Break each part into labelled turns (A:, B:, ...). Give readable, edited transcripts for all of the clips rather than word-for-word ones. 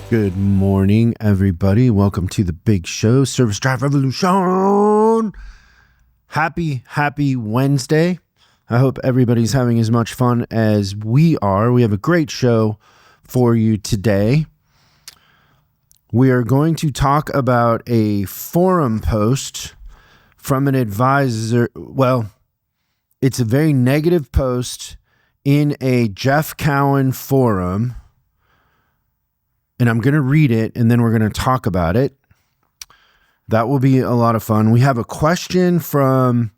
A: Good morning, everybody. Welcome to the big show, Service Drive Revolution. Happy Wednesday. I hope everybody's having as much fun as we are. We have a great show for you today. We are going to talk about a forum post from an advisor. Well, it's a very negative post in a Jeff Cowan forum. And I'm going to read it, and then we're going to talk about it. That will be a lot of fun. We have a question from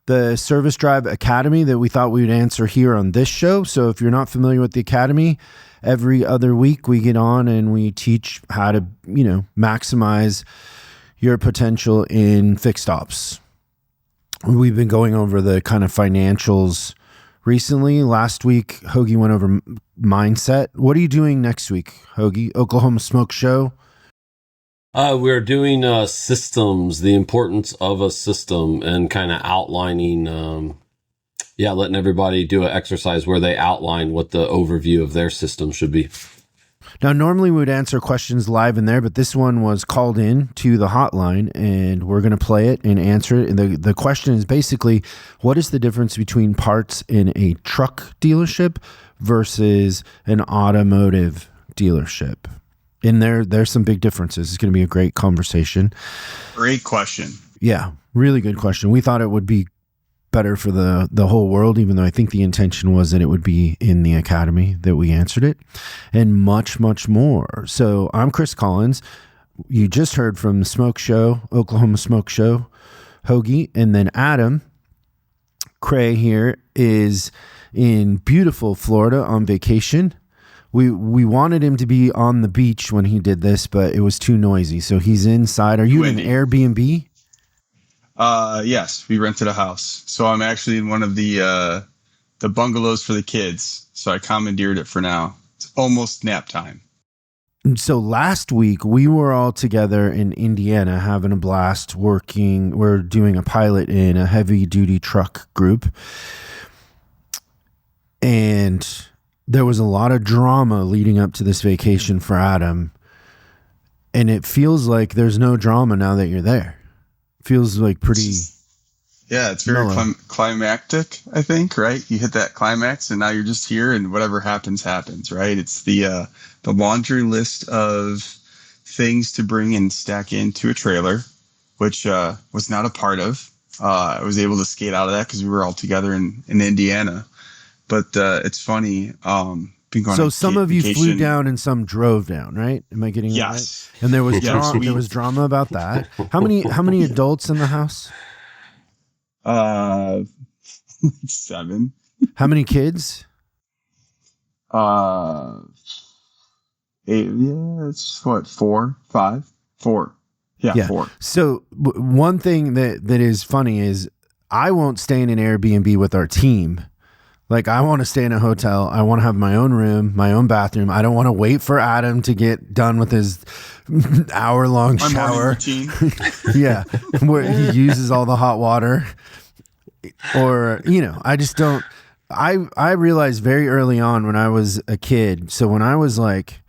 A: the Service Drive Academy that we thought we would answer here on this show. So if you're not familiar with the Academy, every other week we get on and we teach how to, maximize your potential in fixed ops. We've been going over the kind of financials recently. Last week, Hogi went over mindset. What are you doing next week, Hogi? Oklahoma Smoke Show?
B: We're doing systems, the importance of a system, and kind of outlining, letting everybody do an exercise where they outline what the overview of their system should be.
A: Now, normally we would answer questions live in there, but this one was called in to the hotline, and we're going to play it and answer it. And the question is basically, what is the difference between parts in a truck dealership versus an automotive dealership? And there's some big differences. It's going to be a great conversation.
C: Great question.
A: Yeah, really good question. We thought it would be better for the whole world, even though I think the intention was that it would be in the Academy that we answered it, and much, much more. So I'm Chris Collins. You just heard from the Smoke Show, Oklahoma Smoke Show, Hogi, and then Adam Cray here is in beautiful Florida on vacation. We wanted him to be on the beach when he did this, but it was too noisy. So he's inside. Are you in an Airbnb?
C: Yes, we rented a house. So I'm actually in one of the bungalows for the kids. So I commandeered it for now. It's almost nap time.
A: So last week we were all together in Indiana having a blast working. We're doing a pilot in a heavy duty truck group. And there was a lot of drama leading up to this vacation for Adam. And it feels like there's no drama now that you're there. Feels like pretty.
C: It's very climactic, I think, right? You hit that climax and now you're just here and whatever happens, right? It's the laundry list of things to bring and stack into a trailer, which was not a part of. I was able to skate out of that because we were all together in Indiana. But it's funny.
A: So some of you flew down and some drove down, right? Am I getting that right? And there was there was drama about that. How many adults in the house?
C: 7.
A: How many kids?
C: 8. Yeah, it's what, 4, 5, 4. Yeah, 4.
A: So one thing that is funny is I won't stay in an Airbnb with our team. Like, I want to stay in a hotel. I want to have my own room, my own bathroom. I don't want to wait for Adam to get done with his hour-long shower. Yeah, where he uses all the hot water. Or, I just don't. I realized very early on when I was a kid. So when I was like,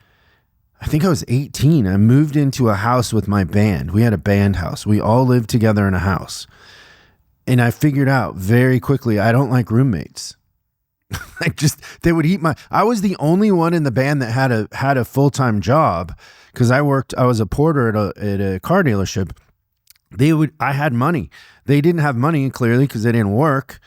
A: I think I was 18, I moved into a house with my band. We had a band house. We all lived together in a house. And I figured out very quickly, I don't like roommates. They would eat I was the only one in the band that had a full-time job because I was a porter at a car dealership. I had money. They didn't have money clearly because they didn't work.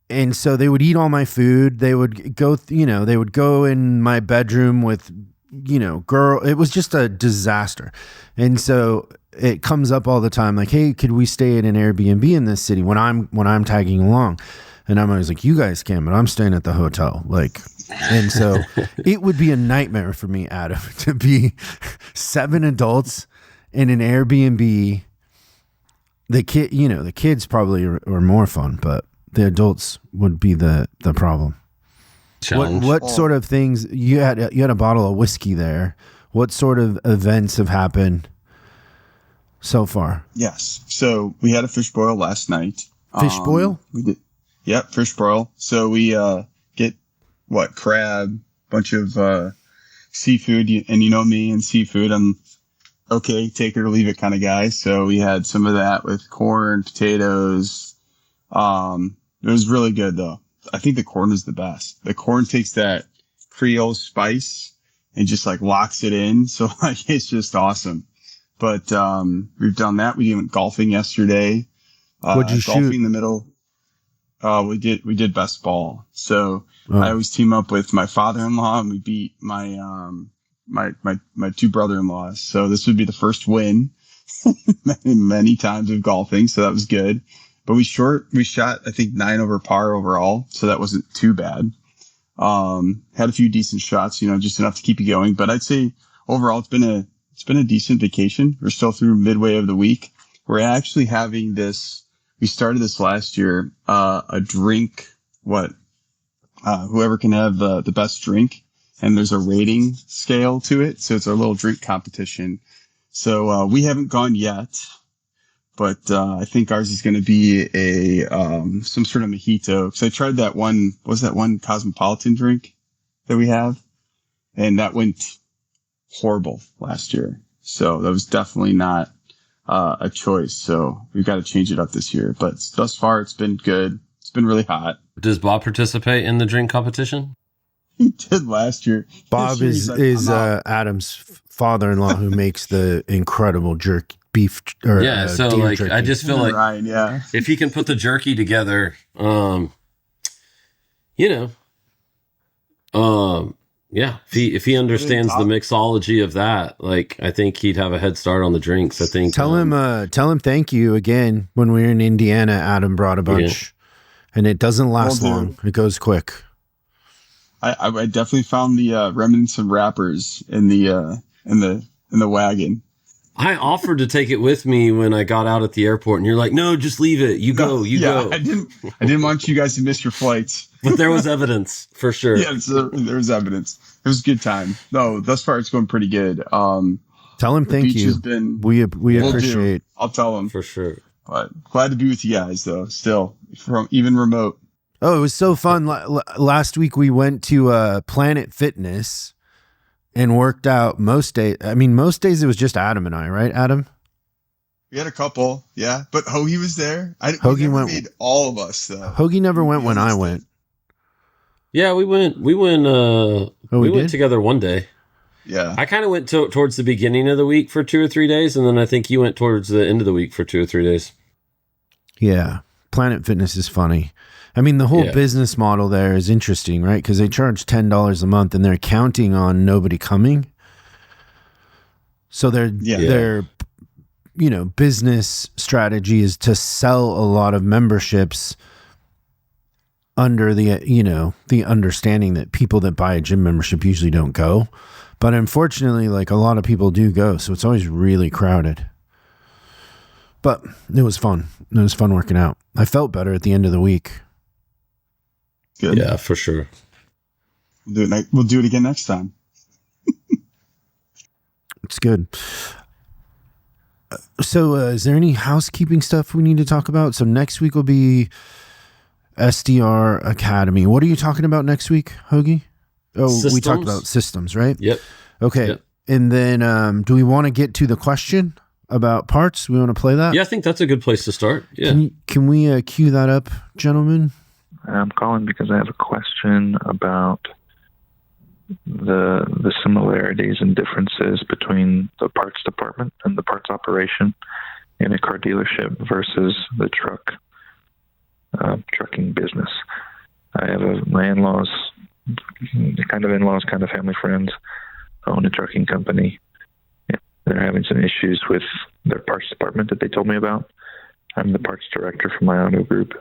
A: And so they would eat all my food. They would go, they would go in my bedroom with, it was just a disaster. And so it comes up all the time like, hey, could we stay at an Airbnb in this city when I'm tagging along? And I'm always like, you guys can, but I'm staying at the hotel. And so it would be a nightmare for me, Adam, to be 7 adults in an Airbnb. The kids probably are more fun, but the adults would be the problem. What sort of things you had a bottle of whiskey there. What sort of events have happened so far?
C: Yes. So we had a fish boil last night.
A: Fish boil?
C: We did. Yep, fish boil. So we get crab, bunch of seafood, and you know me and seafood. I'm okay, take it or leave it kind of guy. So we had some of that with corn, potatoes. It was really good though. I think the corn is the best. The corn takes that Creole spice and just like locks it in. So like it's just awesome. But we've done that. We went golfing yesterday.
A: What'd you
C: golfing
A: shoot?
C: in the middle. We did best ball. So I always team up with my father-in-law, and we beat my my two brother-in-laws. So this would be the first win many times of golfing. So that was good. But we shot, I think 9 over par overall. So that wasn't too bad. Had a few decent shots, just enough to keep you going. But I'd say overall, it's been a decent vacation. We're still through midway of the week. We're actually having this. We started this last year, a drink, whoever can have the best drink, and there's a rating scale to it. So it's our little drink competition. So, we haven't gone yet, but, I think ours is going to be some sort of mojito. Cause I tried that one, Cosmopolitan drink that we have? And that went horrible last year. So that was definitely not a choice. So we've got to change it up this year. But thus far, it's been good. It's been really hot.
B: Does Bob participate in the drink competition?
C: He did last year.
A: Bob is Adam's father-in-law who makes the incredible beef.
B: So like
A: jerky.
B: I just feel like
C: Ryan, yeah.
B: if he can put the jerky together, if he understands the mixology of that, like I think he'd have a head start on the drinks. I think
A: tell him thank you again. When we were in Indiana, Adam brought a bunch, and it doesn't last long. It goes quick.
C: I definitely found the remnants of wrappers in the wagon.
B: I offered to take it with me when I got out at the airport, and you're like, "No, just leave it. You go.
C: I didn't want you guys to miss your flights."
B: But there was evidence for sure.
C: Yeah, there was evidence. It was a good time. No, thus far it's going pretty good.
A: Tell him thank you. We appreciate.
C: I'll tell him
B: for sure.
C: But glad to be with you guys, though. Still, from even remote.
A: Oh, it was so fun. Last week we went to Planet Fitness and worked out most days. I mean, most days it was just Adam and I, right, Adam?
C: We had a couple, yeah. But Hogi was there.
A: Hogi went.
C: Made all of us, though.
A: Hogi never went when I went.
B: Yeah, we went. We went together one day.
C: Yeah,
B: I kind of went towards the beginning of the week for 2 or 3 days, and then I think you went towards the end of the week for 2 or 3 days.
A: Yeah, Planet Fitness is funny. I mean, the whole business model there is interesting, right? Because they charge $10 a month, and they're counting on nobody coming. So their business strategy is to sell a lot of memberships under the understanding that people that buy a gym membership usually don't go. But unfortunately, like a lot of people do go, so it's always really crowded. But it was fun. It was fun working out. I felt better at the end of the week.
C: Good.
B: Yeah, for sure.
C: We'll do it again next time.
A: It's good. So is there any housekeeping stuff we need to talk about? So next week will be SDR Academy. What are you talking about next week, Hogi? Oh, systems? We talked about systems, right?
B: Yep.
A: Okay.
B: Yep.
A: And then do we want to get to the question about parts? We want to play that?
B: Yeah, I think that's a good place to start. Yeah.
A: Can we cue that up, gentlemen?
D: I'm calling because I have a question about the similarities and differences between the parts department and the parts operation in a car dealership versus the trucking business. I have my in-laws, kind of family friends, own a trucking company. They're having some issues with their parts department that they told me about. I'm the parts director for my auto group.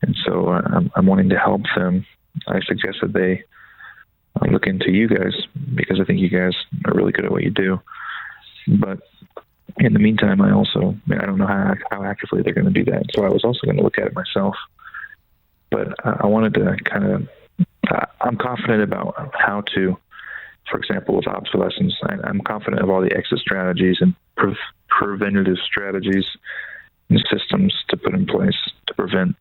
D: And so I'm wanting to help them. I suggested they look into you guys because I think you guys are really good at what you do. But in the meantime, I don't know how actively they're going to do that. So I was also going to look at it myself. But I wanted to I'm confident about how to, for example, with obsolescence, I'm confident of all the exit strategies and preventative strategies and systems to put in place to prevent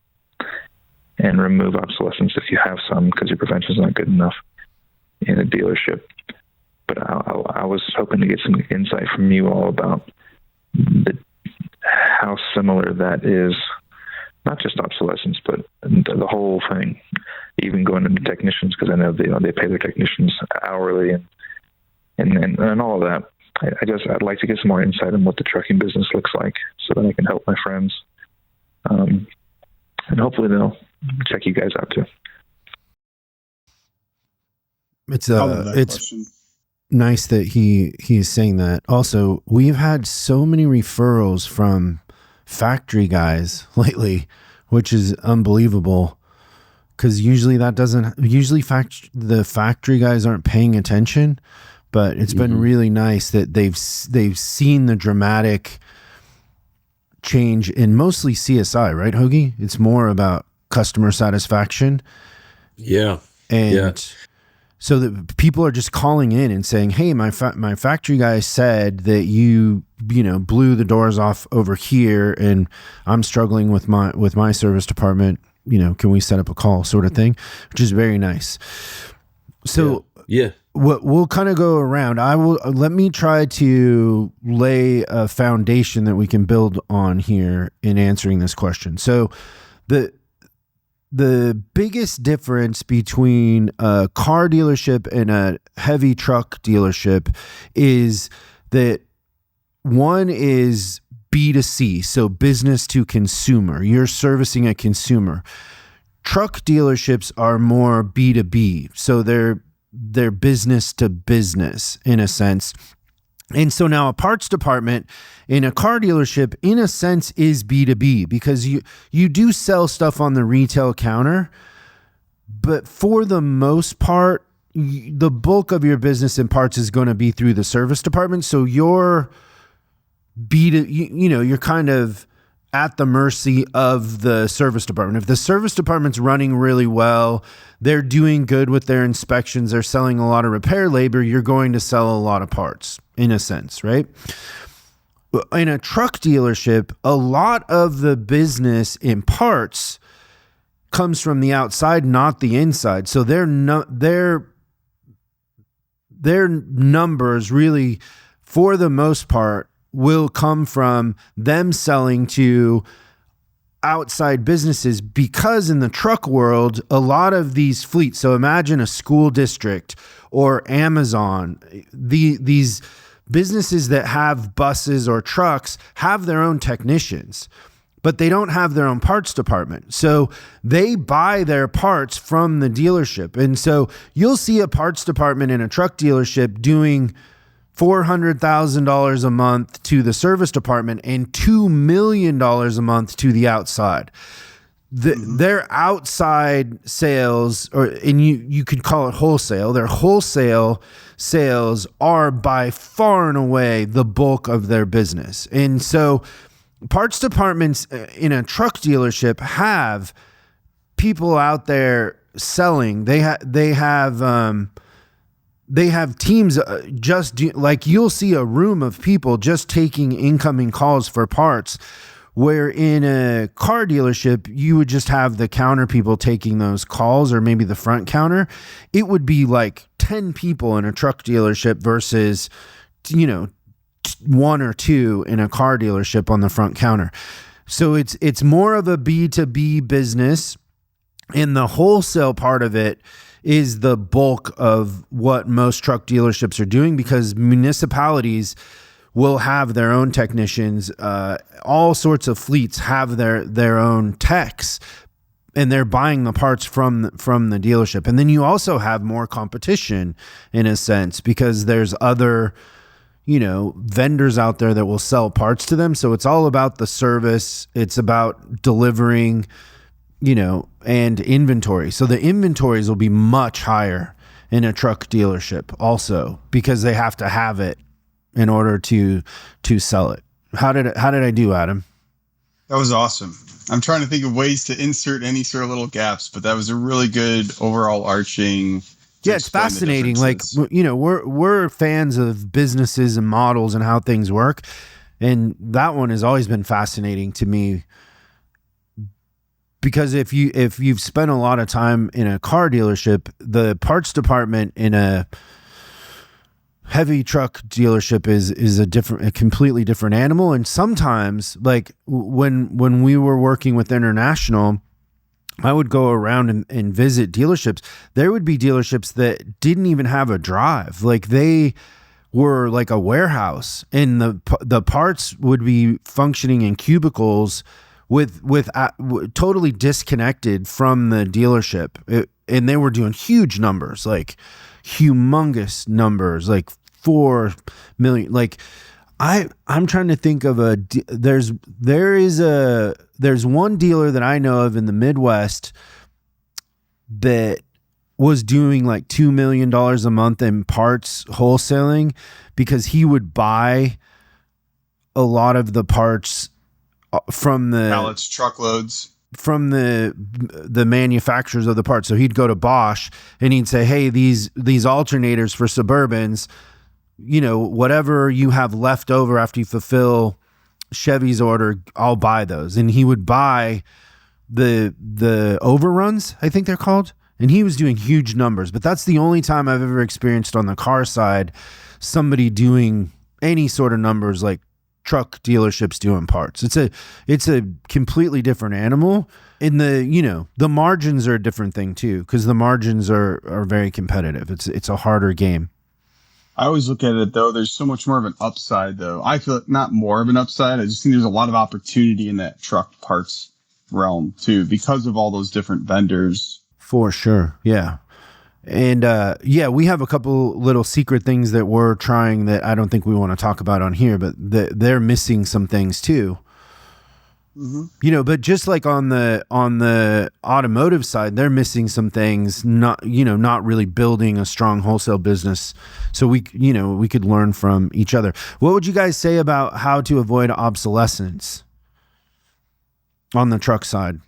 D: and remove obsolescence if you have some, because your prevention is not good enough in a dealership. but I was hoping to get some insight from you all about how similar that is, not just obsolescence, but the whole thing, even going into technicians, because I know they pay their technicians hourly and all of that. I'd like to get some more insight on what the trucking business looks like so that I can help my friends. And hopefully they'll check you guys out too.
A: It's question. Nice that he is saying that. Also, we've had so many referrals from factory guys lately, which is unbelievable. Because usually the factory guys aren't paying attention, but it's been really nice that they've seen the dramatic change in mostly CSI, right, Hogi? It's more about customer satisfaction.
B: Yeah.
A: So that people are just calling in and saying, "Hey, my factory guy said that you blew the doors off over here, and I'm struggling with my service department. Can we set up a call?" sort of thing, which is very nice. So
B: yeah.
A: We'll kind of go around. Let me try to lay a foundation that we can build on here in answering this question. So the biggest difference between a car dealership and a heavy truck dealership is that one is B2C, so business to consumer. You're servicing a consumer. Truck dealerships are more B2B, so they're business to business in a sense. And so now a parts department in a car dealership, in a sense, is B2B because you do sell stuff on the retail counter, but for the most part, the bulk of your business in parts is going to be through the service department. So you're you're kind of at the mercy of the service department. If the service department's running really well, they're doing good with their inspections, they're selling a lot of repair labor, you're going to sell a lot of parts in a sense, right? In a truck dealership, a lot of the business in parts comes from the outside, not the inside. So their numbers really, for the most part, will come from them selling to outside businesses, because in the truck world, a lot of these fleets, so imagine a school district or Amazon, these businesses that have buses or trucks have their own technicians, but they don't have their own parts department. So they buy their parts from the dealership. And so you'll see a parts department in a truck dealership doing $400,000 a month to the service department and $2 million a month to the outside. Their outside sales, and you could call it wholesale, their wholesale sales are by far and away the bulk of their business. And so parts departments in a truck dealership have people out there selling. They have teams like you'll see a room of people just taking incoming calls for parts, where in a car dealership, you would just have the counter people taking those calls, or maybe the front counter. It would be like 10 people in a truck dealership versus, 1 or 2 in a car dealership on the front counter. So it's more of a B2B business, and the wholesale part of it is the bulk of what most truck dealerships are doing, because municipalities will have their own technicians. All sorts of fleets have their own techs, and they're buying the parts from the dealership. And then you also have more competition in a sense, because there's other vendors out there that will sell parts to them. So it's all about the service. It's about delivering, and inventory. So the inventories will be much higher in a truck dealership also, because they have to have it in order to sell it. How did I do, Adam?
C: That was awesome. I'm trying to think of ways to insert any sort of little gaps, but that was a really good overall arching.
A: Yeah, it's fascinating. Like, we're fans of businesses and models and how things work. And that one has always been fascinating to me, because if you've spent a lot of time in a car dealership, the parts department in a heavy truck dealership is a completely different animal. And sometimes, like when we were working with International, I would go around and visit dealerships. There would be dealerships that didn't even have a drive. Like they were like a warehouse, and the parts would be functioning in cubicles with totally disconnected from the dealership. And they were doing huge numbers, like humongous numbers, like 4 million. Like I'm trying to think of there's one dealer that I know of in the Midwest that was doing like $2 million a month in parts wholesaling, because he would buy a lot of the parts from the
C: pallets, truckloads,
A: from the manufacturers of the parts. So he'd go to Bosch and he'd say, hey, these alternators for Suburbans, whatever you have left over after you fulfill Chevy's order, I'll buy those. And he would buy the overruns, I think they're called. And he was doing huge numbers, but that's the only time I've ever experienced on the car side somebody doing any sort of numbers like truck dealerships doing parts. It's a completely different animal. And the margins are a different thing too, because the margins are very competitive. It's a harder game.
C: I always look at it though, there's so much more of an upside though. I feel not more of an upside. I just think there's a lot of opportunity in that truck parts realm too, because of all those different vendors.
A: For sure. Yeah. And we have a couple little secret things that we're trying that I don't think we want to talk about on here, but they're missing some things too. Mm-hmm. But just like on the automotive side, they're missing some things, not really building a strong wholesale business. So we could learn from each other. What would you guys say about how to avoid obsolescence on the truck side?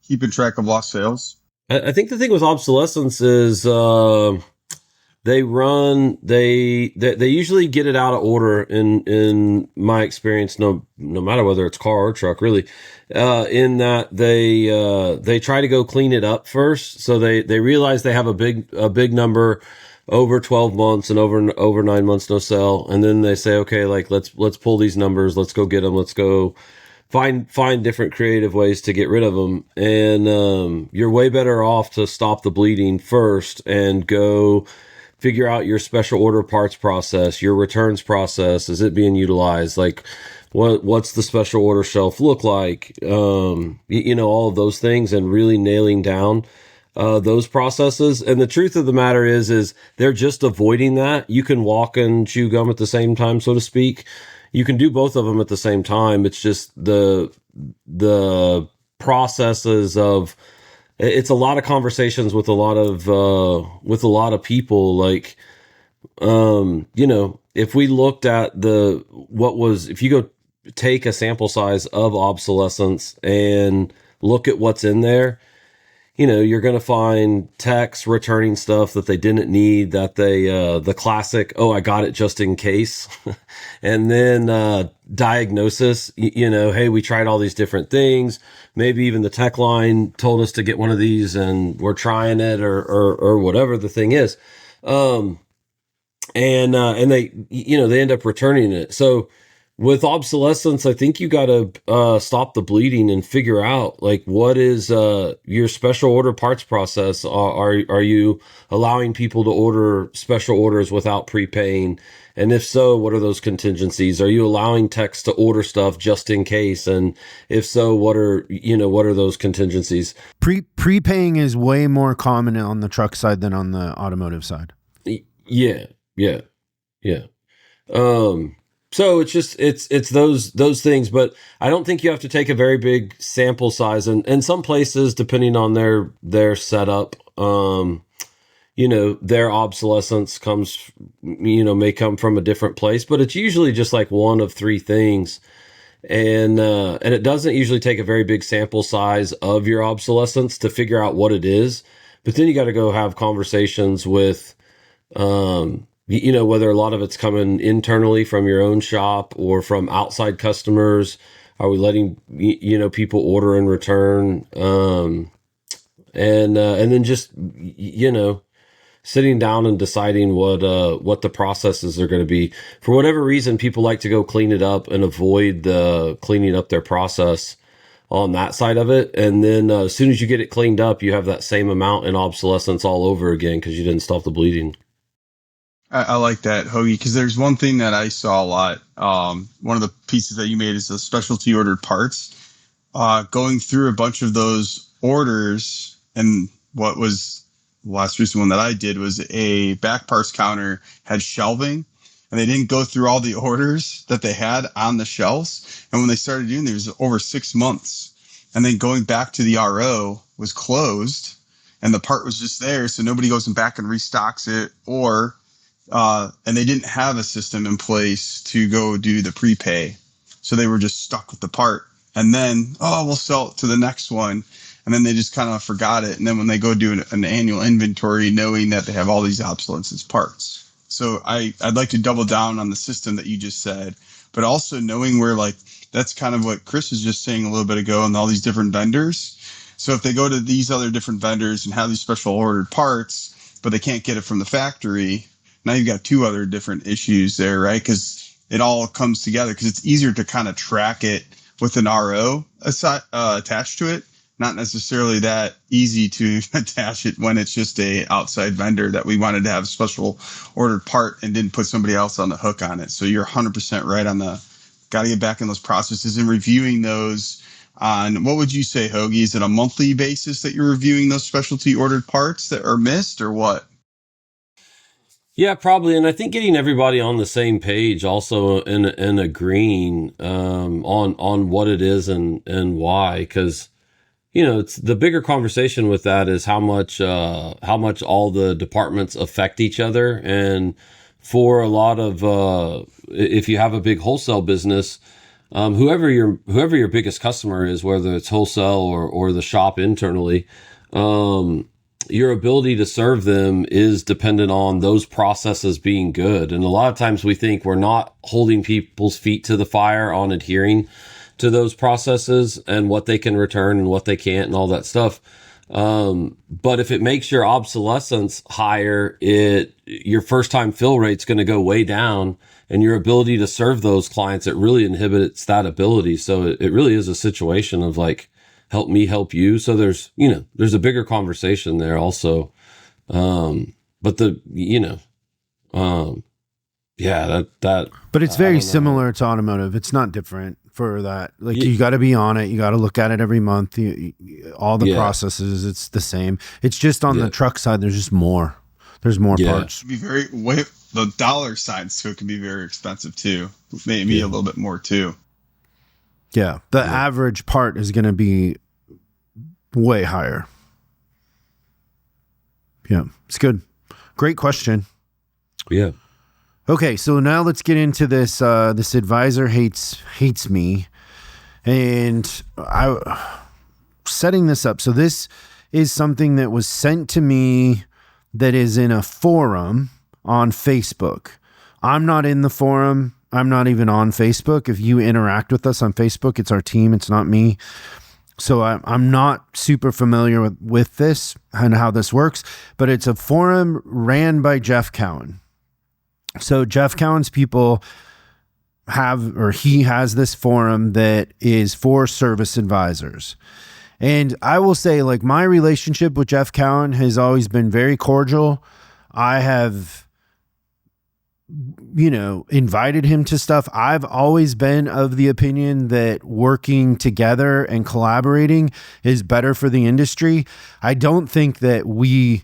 C: Keeping track of lost sales.
B: I think the thing with obsolescence is they usually get it out of order in my experience, no matter whether it's car or truck, really, in that they try to go clean it up first. So they realize they have a big number over 12 months and over 9 months no sell, and then they say, okay, like let's pull these numbers, let's go get them, let's go find different creative ways to get rid of them. And you're way better off to stop the bleeding first and go figure out your special order parts process, your returns process. Is it being utilized? Like what's the special order shelf look like? All of those things, and really nailing down those processes. And the truth of the matter is they're just avoiding that. You can walk and chew gum at the same time, so to speak. You can do both of them at the same time. It's just the processes of, it's a lot of conversations with a lot of people. Like, if we looked at if you go take a sample size of obsolescence and look at what's in there, you're going to find techs returning stuff that they didn't need, that the classic, oh, I got it just in case. And then, diagnosis, hey, we tried all these different things. Maybe even the tech line told us to get one of these and we're trying it or whatever the thing is. And they, they end up returning it. So with obsolescence, I think you got to stop the bleeding and figure out, like, what is your special order parts process? Are you allowing people to order special orders without prepaying? And if so, what are those contingencies? Are you allowing techs to order stuff just in case? And if so, what are those contingencies?
A: Prepaying is way more common on the truck side than on the automotive side.
B: Yeah. So it's just, it's those things, but I don't think you have to take a very big sample size, and some places, depending on their setup, their obsolescence comes, may come from a different place, but it's usually just like one of three things. And it doesn't usually take a very big sample size of your obsolescence to figure out what it is. But then you got to go have conversations with, whether a lot of it's coming internally from your own shop or from outside customers. Are we letting, people order and return? And then just, sitting down and deciding what the processes are going to be. For whatever reason, people like to go clean it up and avoid the cleaning up their process on that side of it. And then as soon as you get it cleaned up, you have that same amount in obsolescence all over again because you didn't stop the bleeding.
C: I like that, Hogi, because there's one thing that I saw a lot. One of the pieces that you made is the specialty ordered parts. Going through a bunch of those orders, and what was the last recent one that I did was a back parts counter had shelving, and they didn't go through all the orders that they had on the shelves. And when they started doing, there was over 6 months. And then going back to the RO was closed, and the part was just there, so nobody goes back and restocks it, and they didn't have a system in place to go do the prepay. So they were just stuck with the part. And then, we'll sell it to the next one. And then they just kind of forgot it. And then when they go do an annual inventory, knowing that they have all these obsolescence parts. So I'd like to double down on the system that you just said, but also knowing where, like, that's kind of what Chris was just saying a little bit ago, and all these different vendors. So if they go to these other different vendors and have these special ordered parts, but they can't get it from the factory, now you've got two other different issues there, right? Because it all comes together, because it's easier to kind of track it with an RO attached to it. Not necessarily that easy to attach it when it's just a outside vendor that we wanted to have a special ordered part and didn't put somebody else on the hook on it. So you're 100% right on got to get back in those processes and reviewing those on, what would you say, Hogi? Is it a monthly basis that you're reviewing those specialty ordered parts that are missed, or what?
B: Yeah, probably. And I think getting everybody on the same page also and agreeing on what it is and why, because it's the bigger conversation with that is how much all the departments affect each other. And for a lot of if you have a big wholesale business, whoever your biggest customer is, whether it's wholesale or the shop internally, your ability to serve them is dependent on those processes being good. And a lot of times we think we're not holding people's feet to the fire on adhering to those processes and what they can return and what they can't and all that stuff. But if it makes your obsolescence higher, your first time fill rate's going to go way down, and your ability to serve those clients, it really inhibits that ability. So it really is a situation of like, help me help you. So there's a bigger conversation there also. But but
A: it's very similar to automotive. It's not different for that. Like, you got to be on it. You got to look at it every month. All the processes, it's the same. It's just on the truck side, there's just more. There's more parts.
C: It can be the dollar signs to it can be very expensive too. Maybe a little bit more too.
A: Yeah. The average part is going to be way higher. Yeah. It's good. Great question.
B: Yeah.
A: Okay. So now let's get into this. This advisor hates me, and setting this up. So this is something that was sent to me that is in a forum on Facebook. I'm not in the forum. I'm not even on Facebook. If you interact with us on Facebook, it's our team. It's not me. So I'm not super familiar with this and how this works, but it's a forum ran by Jeff Cowan. So Jeff Cowan's people he has this forum that is for service advisors. And I will say, like, my relationship with Jeff Cowan has always been very cordial. I have invited him to stuff. I've always been of the opinion that working together and collaborating is better for the industry. I don't think that we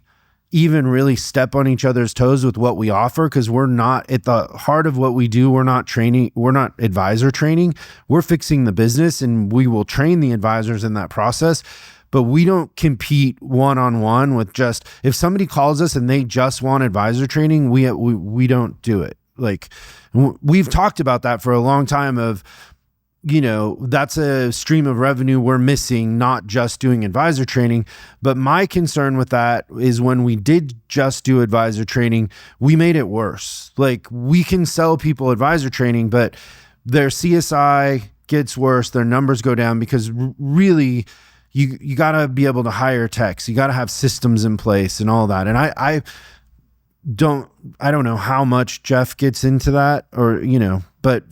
A: even really step on each other's toes with what we offer, because we're not at the heart of what we do. We're not training. We're not advisor training. We're fixing the business, and we will train the advisors in that process. But we don't compete one-on-one with just, if somebody calls us and they just want advisor training, we don't do it. Like, we've talked about that for a long time of, that's a stream of revenue we're missing, not just doing advisor training. But my concern with that is when we did just do advisor training, we made it worse. Like, we can sell people advisor training, but their CSI gets worse. Their numbers go down because really, you got to be able to hire techs. You got to have systems in place and all that. And I don't know how much Jeff gets into that, or, but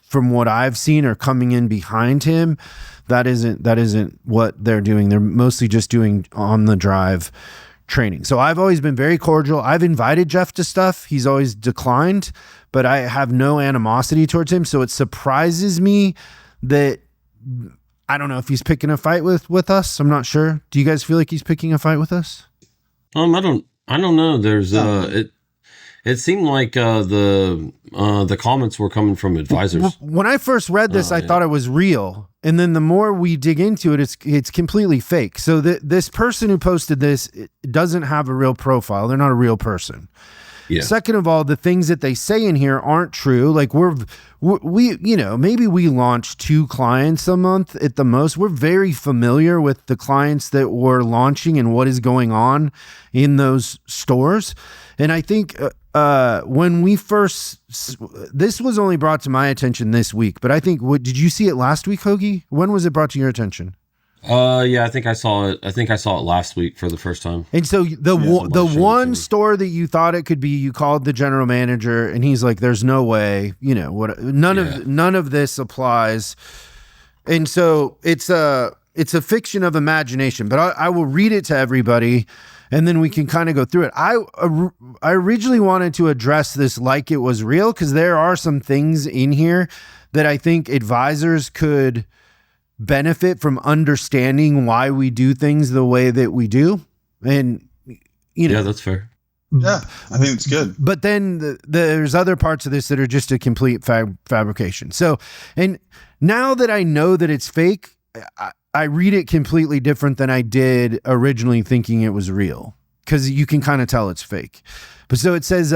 A: from what I've seen or coming in behind him, that isn't what they're doing. They're mostly just doing on the drive training. So I've always been very cordial. I've invited Jeff to stuff. He's always declined, but I have no animosity towards him. So it surprises me that, I don't know if he's picking a fight with us. I'm not sure. Do you guys feel like he's picking a fight with us?
B: I don't know. There's it seemed like the comments were coming from advisors.
A: When I first read this, I thought it was real, and then the more we dig into it, it's completely fake. So this person who posted this doesn't have a real profile. They're not a real person. Yeah. Second of all, the things that they say in here aren't true. Like we maybe we launch 2 clients a month at the most. We're very familiar with the clients that we're launching and what is going on in those stores. And I think when we first, this was only brought to my attention this week, but I think, did you see it last week, Hogi? When was it brought to your attention?
B: Yeah, I think I saw it. I think I saw it last week for the first time.
A: And so the one store that you thought it could be, you called the general manager, and he's like, "There's no way, none of this applies." And so it's a fiction of imagination. But I will read it to everybody, and then we can kind of go through it. I originally wanted to address this like it was real, because there are some things in here that I think advisors could benefit from understanding why we do things the way that we do. And,
B: yeah, that's fair.
C: Yeah, I think it's good.
A: But then there's other parts of this that are just a complete fabrication. So, and now that I know that it's fake, I read it completely different than I did originally thinking it was real, because you can kind of tell it's fake. But so it says,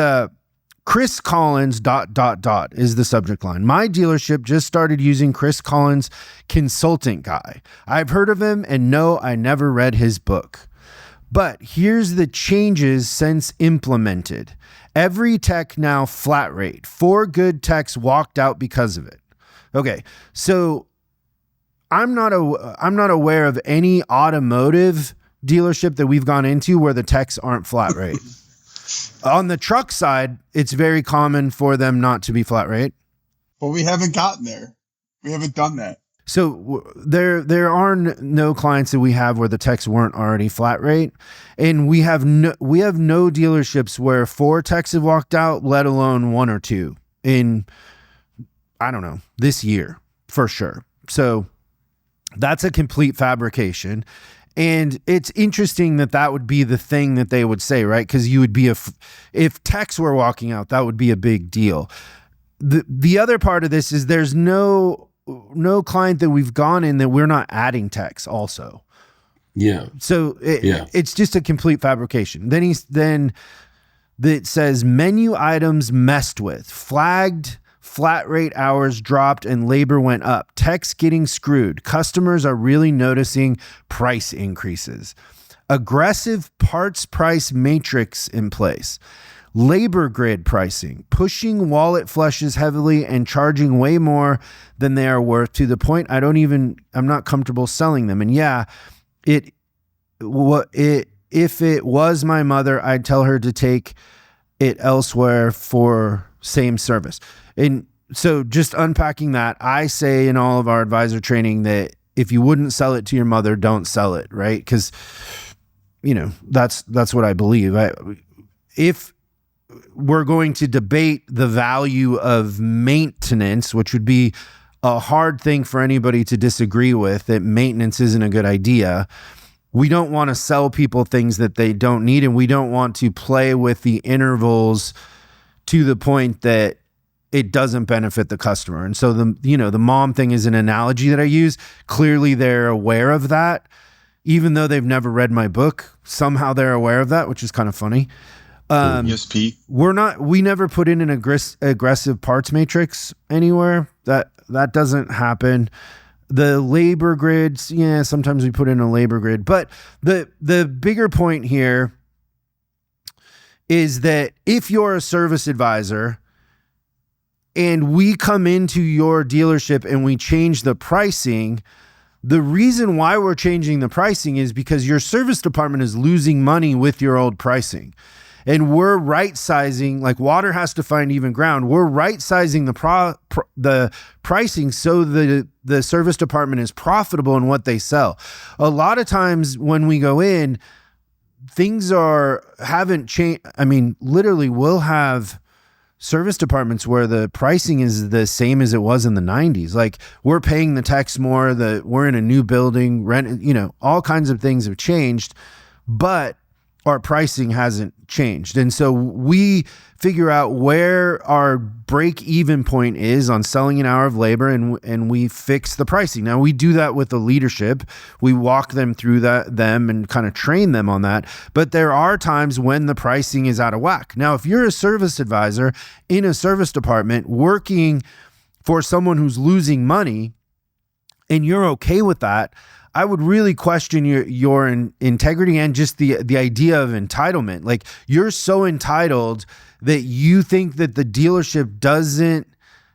A: Chris Collins ... is the subject line. My dealership just started using Chris Collins Consultant Guy. I've heard of him, and no, I never read his book. But here's the changes since implemented. Every tech now flat rate. 4 good techs walked out because of it. Okay, so I'm not aware of any automotive dealership that we've gone into where the techs aren't flat rate. On the truck side, it's very common for them not to be flat rate.
C: Well, we haven't gotten there. We haven't done that.
A: So there are no clients that we have where the techs weren't already flat rate, and we have no dealerships where 4 techs have walked out, let alone 1 or 2 in, I don't know, this year for sure. So that's a complete fabrication. And it's interesting that would be the thing that they would say, right? Because you would be if techs were walking out, that would be a big deal. The other part of this is there's no client that we've gone in that we're not adding techs also.
B: Yeah.
A: So it's just a complete fabrication. Then that says menu items messed with, flagged. Flat rate hours dropped and labor went up. Techs getting screwed. Customers are really noticing price increases. Aggressive parts price matrix in place. Labor grid pricing. Pushing wallet flushes heavily and charging way more than they are worth, to the point I'm not comfortable selling them. And yeah, if it was my mother, I'd tell her to take it elsewhere for same service. And so just unpacking that, I say in all of our advisor training that if you wouldn't sell it to your mother, don't sell it, right? Because, that's what I believe. If we're going to debate the value of maintenance, which would be a hard thing for anybody to disagree with, that maintenance isn't a good idea, we don't want to sell people things that they don't need, and we don't want to play with the intervals to the point that it doesn't benefit the customer. And so the mom thing is an analogy that I use. Clearly they're aware of that, even though they've never read my book. Somehow they're aware of that, which is kind of funny.
C: ESP.
A: We never put in an aggressive parts matrix anywhere. That doesn't happen. The labor grids, yeah, sometimes we put in a labor grid. But the bigger point here is that if you're a service advisor and we come into your dealership and we change the pricing, the reason why we're changing the pricing is because your service department is losing money with your old pricing. and we're right sizing, like water has to find even ground. We're right sizing the pricing so the service department is profitable in what they sell. A lot of times when we go in, things haven't changed. I mean, literally we'll have service departments where the pricing is the same as it was in the 90s. Like we're paying the techs more, we're in a new building, rent, all kinds of things have changed, but our pricing hasn't changed. And so we figure out where our break-even point is on selling an hour of labor, and we fix the pricing. Now we do that with the leadership. We walk them through them and kind of train them on that. But there are times when the pricing is out of whack. Now, if you're a service advisor in a service department working for someone who's losing money and you're okay with that, I would really question your integrity and just the idea of entitlement. Like you're so entitled that you think that the dealership doesn't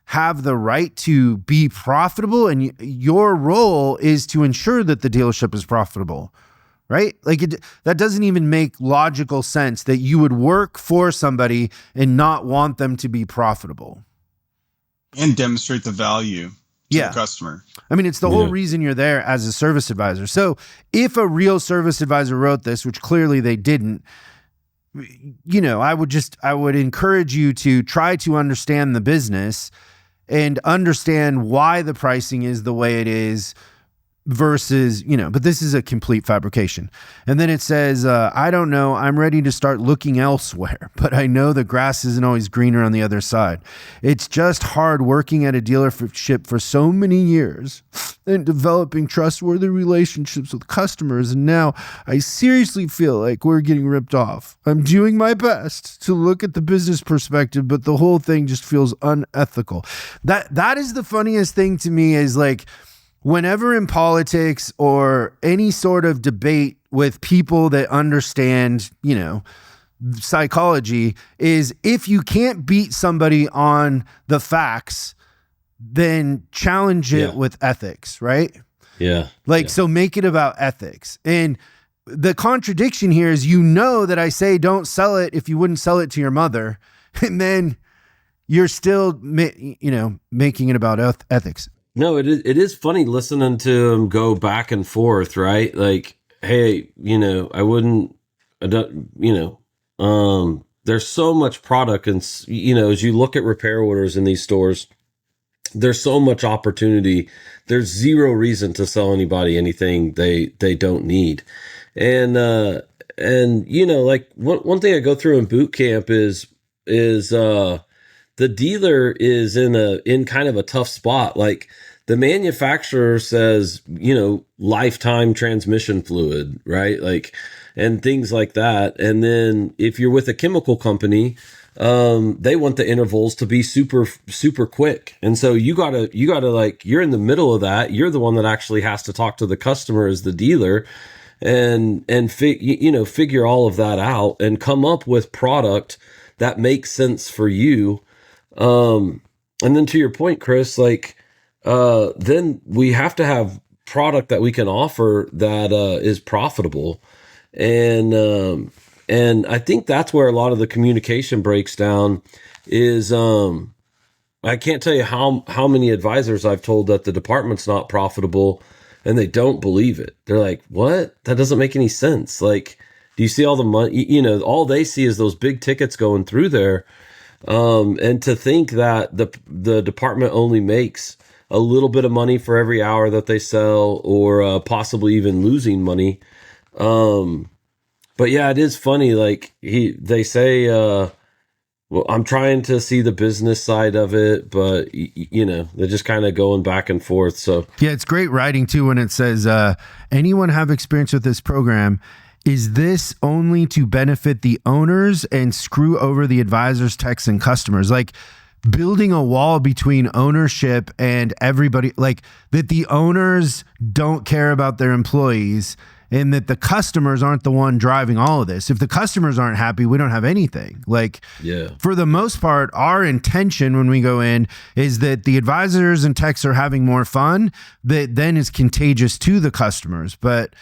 A: have the right to be profitable, and your role is to ensure that the dealership is profitable, right? Like that doesn't even make logical sense that you would work for somebody and not want them to be profitable.
C: And demonstrate the value to the customer. I mean,
A: it's the whole reason you're there as a service advisor. So if a real service advisor wrote this, which clearly they didn't, I would encourage you to try to understand the business and understand why the pricing is the way it is versus, but this is a complete fabrication. And then it says, I don't know, I'm ready to start looking elsewhere, but I know the grass isn't always greener on the other side. It's just hard working at a dealership for so many years and developing trustworthy relationships with customers. And now I seriously feel like we're getting ripped off. I'm doing my best to look at the business perspective, but the whole thing just feels unethical. That is the funniest thing to me, is like, whenever in politics or any sort of debate with people that understand, psychology, is if you can't beat somebody on the facts, then challenge it with ethics, right?
B: Yeah.
A: So make it about ethics. And the contradiction here is, that I say don't sell it if you wouldn't sell it to your mother, and then you're still, making it about ethics.
B: No, it is funny listening to them go back and forth, right? Like, hey, there's so much product, and, as you look at repair orders in these stores, there's so much opportunity. There's zero reason to sell anybody anything they don't need. And like one thing I go through in boot camp is the dealer is in kind of a tough spot. Like, the manufacturer says, lifetime transmission fluid, right? Like, and things like that. And then if you're with a chemical company, they want the intervals to be super, super quick. And so you gotta like, you're in the middle of that. You're the one that actually has to talk to the customer as the dealer and figure all of that out and come up with product that makes sense for you. And then to your point, Chris, like, then we have to have product that we can offer that is profitable. And I think that's where a lot of the communication breaks down is, I can't tell you how many advisors I've told that the department's not profitable and they don't believe it. They're like, what? That doesn't make any sense. Like, do you see all the money, all they see is those big tickets going through there. And to think that the department only makes a little bit of money for every hour that they sell, or possibly even losing money. But yeah, it is funny. Like they say, well, I'm trying to see the business side of it, but they're just kind of going back and forth. So
A: yeah, it's great writing too when it says, anyone have experience with this program? Is this only to benefit the owners and screw over the advisors, techs, and customers? Like, building a wall between ownership and everybody, like that the owners don't care about their employees and that the customers aren't the one driving all of this. If the customers aren't happy, we don't have anything. Like, for the most part, our intention when we go in is that the advisors and techs are having more fun, that then is contagious to the customers, but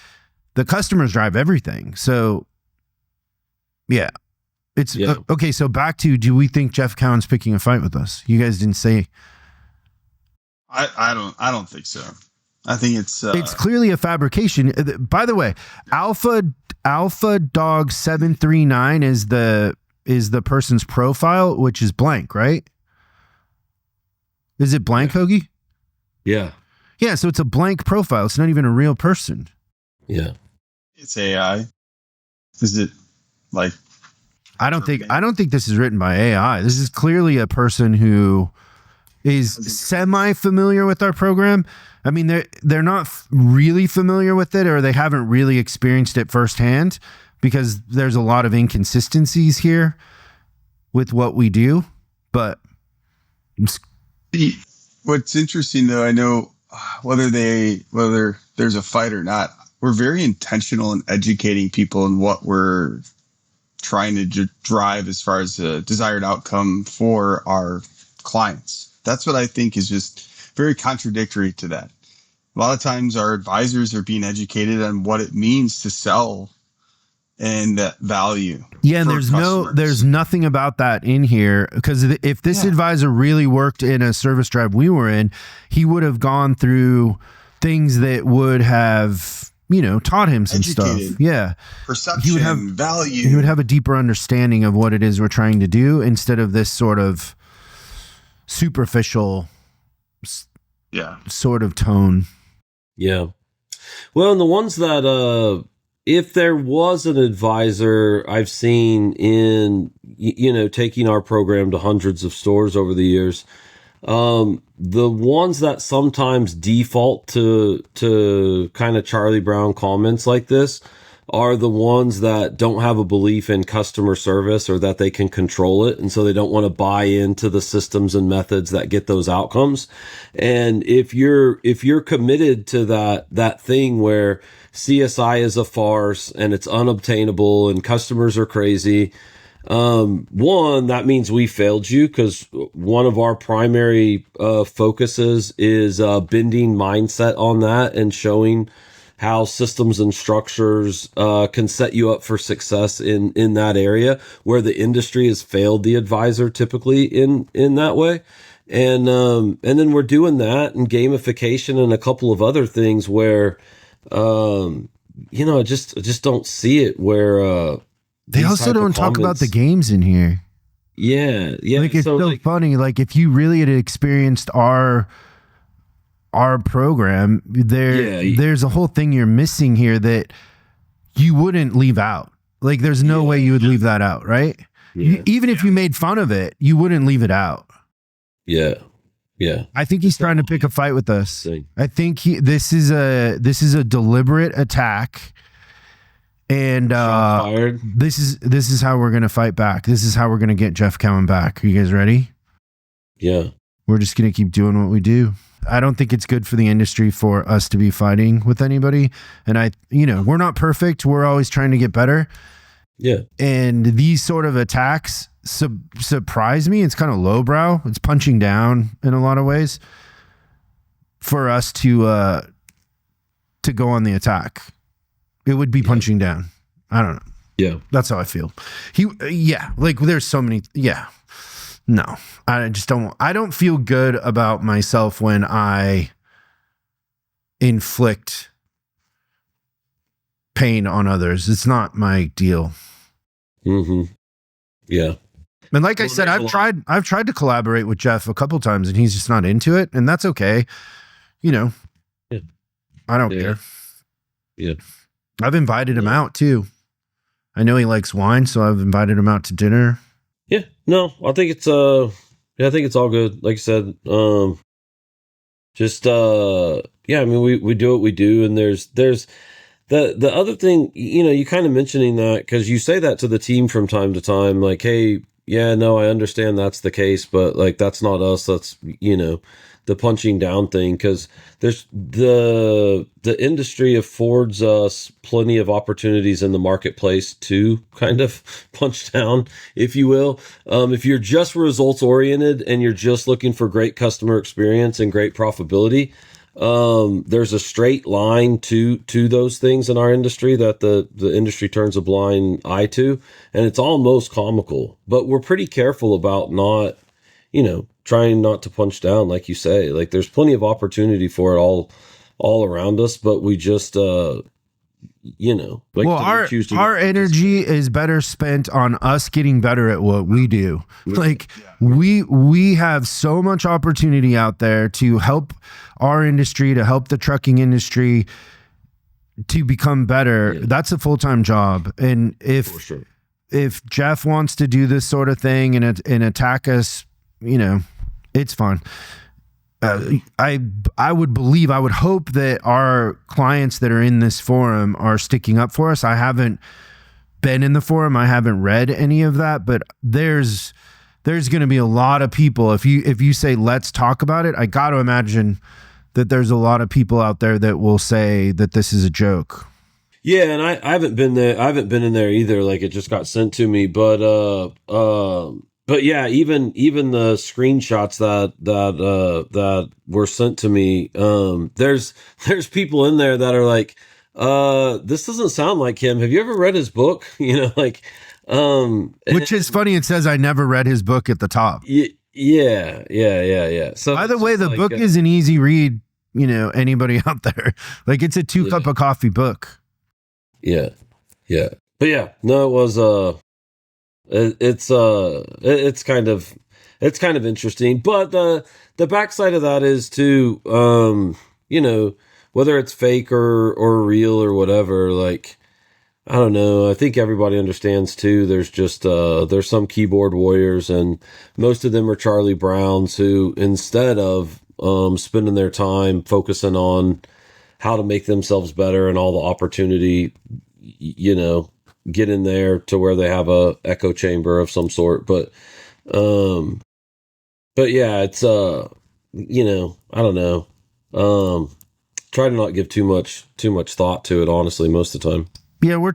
A: the customers drive everything. So yeah. It's okay. So back to, do we think Jeff Cowan's picking a fight with us? You guys didn't say.
C: I don't think so. I think it's
A: clearly a fabrication. By the way, Alpha Dog 739 is the person's profile, which is blank, right? Is it blank, Hogi?
B: Yeah.
A: Yeah, so it's a blank profile. It's not even a real person.
B: Yeah.
C: It's AI. Is it like
A: I don't think this is written by AI. This is clearly a person who is semi-familiar with our program. I mean, they're not really familiar with it, or they haven't really experienced it firsthand, because there's a lot of inconsistencies here with what we do. But
C: what's interesting, though, I know whether there's a fight or not, we're very intentional in educating people in what we're trying to drive as far as a desired outcome for our clients. That's what I think is just very contradictory to that. A lot of times our advisors are being educated on what it means to sell and that value.
A: Yeah, and there's nothing about that in here, because if this advisor really worked in a service drive we were in, he would have gone through things that would have, taught him some stuff. Yeah.
C: Perception, value.
A: He would have a deeper understanding of what it is we're trying to do, instead of this sort of superficial sort of tone.
B: Yeah. Well, and the ones that, if there was an advisor I've seen in, taking our program to hundreds of stores over the years, the ones that sometimes default to kind of Charlie Brown comments like this are the ones that don't have a belief in customer service, or that they can control it. And so they don't want to buy into the systems and methods that get those outcomes. And if you're committed to that thing where CSI is a farce and it's unobtainable and customers are crazy, one, that means we failed you, because one of our primary focuses is bending mindset on that and showing how systems and structures can set you up for success in that area where the industry has failed the advisor typically in that way. And then we're doing that and gamification and a couple of other things where, I just don't see it where,
A: they also don't talk about the games in here.
B: Yeah. Yeah.
A: Like, it's so funny. Like, if you really had experienced our program, there's a whole thing you're missing here that you wouldn't leave out. Like, there's no way you would leave that out, right? Yeah. Even if you made fun of it, you wouldn't leave it out.
B: Yeah. Yeah.
A: I think he's trying to pick a fight with us. I think this is a deliberate attack. And this is how we're gonna fight back. This is how we're gonna get Jeff Cowan back. Are you guys ready?
B: Yeah.
A: We're just gonna keep doing what we do. I don't think it's good for the industry for us to be fighting with anybody. And we're not perfect. We're always trying to get better.
B: Yeah.
A: And these sort of attacks surprise me. It's kind of lowbrow. It's punching down in a lot of ways for us to go on the attack. It would be punching down. I don't know.
B: Yeah.
A: That's how I feel. Like, there's so many. Yeah. No, I don't feel good about myself when I inflict pain on others. It's not my deal.
B: Mm-hmm. Yeah.
A: And like I said, I've tried to collaborate with Jeff a couple times, and he's just not into it, and that's okay.
B: Yeah.
A: I don't care.
B: Yeah.
A: I've invited him out too. I know he likes wine, so I've invited him out to dinner.
B: Yeah, no, I think it's all good. Like I said, I mean, we do what we do, and there's the other thing, you kind of mentioning that, because you say that to the team from time to time, like, hey, yeah, no, I understand that's the case, but like, that's not us. That's, the punching down thing, because there's the industry affords us plenty of opportunities in the marketplace to kind of punch down, if you will. If you're just results oriented and you're just looking for great customer experience and great profitability, there's a straight line to those things in our industry that the industry turns a blind eye to, and it's almost comical. But we're pretty careful about not, trying not to punch down, like you say. Like, there's plenty of opportunity for it all around us, but we just
A: our energy is better spent on us getting better at what we do. Like, we have so much opportunity out there to help our industry, to help the trucking industry to become better. Yeah. That's a full-time job. And if Jeff wants to do this sort of thing and attack us, it's fine. I would hope that our clients that are in this forum are sticking up for us. I haven't been in the forum. I haven't read any of that, but there's going to be a lot of people. If you say, let's talk about it, I got to imagine that there's a lot of people out there that will say that this is a joke.
B: Yeah. And I haven't been there. I haven't been in there either. Like, it just got sent to me, but yeah, even the screenshots that were sent to me, there's people in there that are like, this doesn't sound like him. Have you ever read his book? Which
A: is funny. It says I never read his book at the top.
B: Yeah. So,
A: by the way, the book is an easy read. Anybody out there, like, it's a 2 cup of coffee book.
B: Yeah. But yeah, no, it was it's kind of interesting, but the backside of that is too, whether it's fake or real or whatever, like, I don't know. I think everybody understands too. There's just, there's some keyboard warriors, and most of them are Charlie Browns who, instead of, spending their time focusing on how to make themselves better and all the opportunity, get in there to where they have a echo chamber of some sort. But yeah, it's, I don't know. Try to not give too much thought to it, honestly, most of the time.
A: Yeah, we're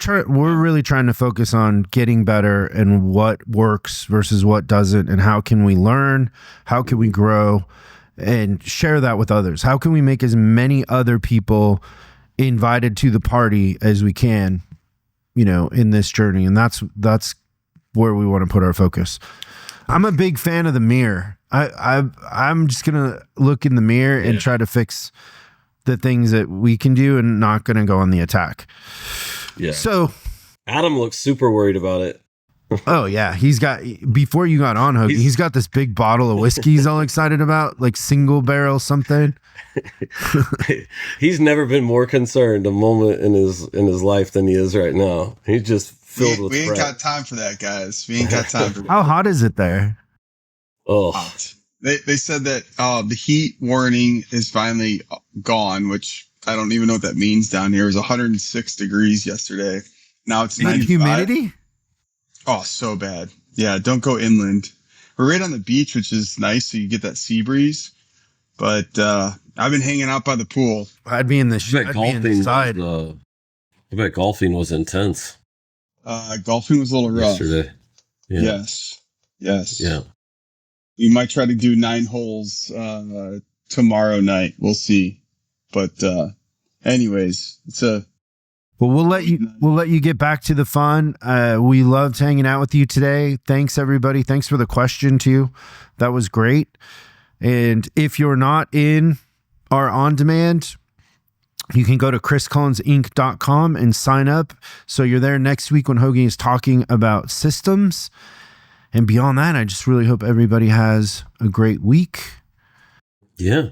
A: really trying to focus on getting better and what works versus what doesn't, and how can we learn, how can we grow, and share that with others. How can we make as many other people invited to the party as we can, in this journey? And that's where we want to put our focus. I'm a big fan of the mirror. I'm just gonna look in the mirror and try to fix the things that we can do, and not gonna go on the attack.
B: Yeah.
A: So
B: Adam looks super worried about it.
A: Oh yeah, before you got on, Hogi, he's got this big bottle of whiskey he's all excited about, like single barrel something.
B: He's never been more concerned a moment in his life than he is right now. He's just filled with
C: we ain't
B: fret.
C: got time for that, guys. We ain't got time for that.
A: How hot is it there?
B: Oh,
C: hot. They said that the heat warning is finally gone, which I don't even know what that means down here. It was 106 degrees yesterday. Now it's 95.
A: Humidity?
C: Oh, so bad. Yeah, don't go inland. We're right on the beach, which is nice, so you get that sea breeze. But I've been hanging out by the pool.
A: I'd be in the side.
B: I bet golfing was intense.
C: Golfing was a little rough.
B: Yesterday. Yeah.
C: Yes.
B: Yeah.
C: We might try to do 9 holes tomorrow night. We'll see. But anyways, it's a...
A: Well, we'll let you get back to the fun. We loved hanging out with you today. Thanks, everybody. Thanks for the question, too. That was great. And if you're not in our on-demand, you can go to chriscollinsinc.com and sign up. So you're there next week when Hogi is talking about systems. And beyond that, I just really hope everybody has a great week.
B: Yeah.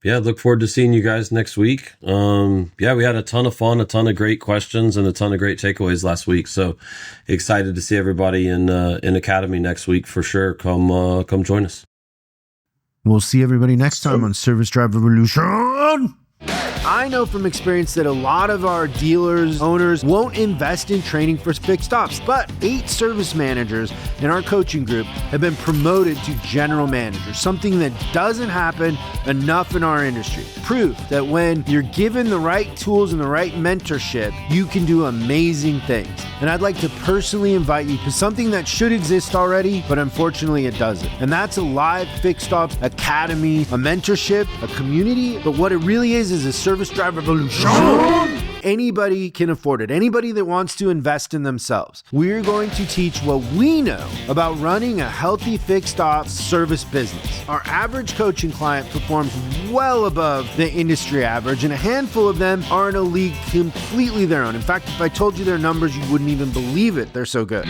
B: Yeah, look forward to seeing you guys next week. We had a ton of fun, a ton of great questions, and a ton of great takeaways last week. So excited to see everybody in Academy next week for sure. Come join us.
A: We'll see everybody next time on Service Drive Revolution. I know from experience that a lot of our dealers, owners won't invest in training for fixed ops, but 8 service managers in our coaching group have been promoted to general managers, something that doesn't happen enough in our industry. Proof that when you're given the right tools and the right mentorship, you can do amazing things. And I'd like to personally invite you to something that should exist already, but unfortunately it doesn't. And that's a live fixed ops academy, a mentorship, a community, but what it really is a service drive revolution. Anybody can afford it. Anybody that wants to invest in themselves. We're going to teach what we know about running a healthy fixed ops service business. Our average coaching client performs well above the industry average, and a handful of them are in a league completely their own. In fact, if I told you their numbers, you wouldn't even believe it. They're so good.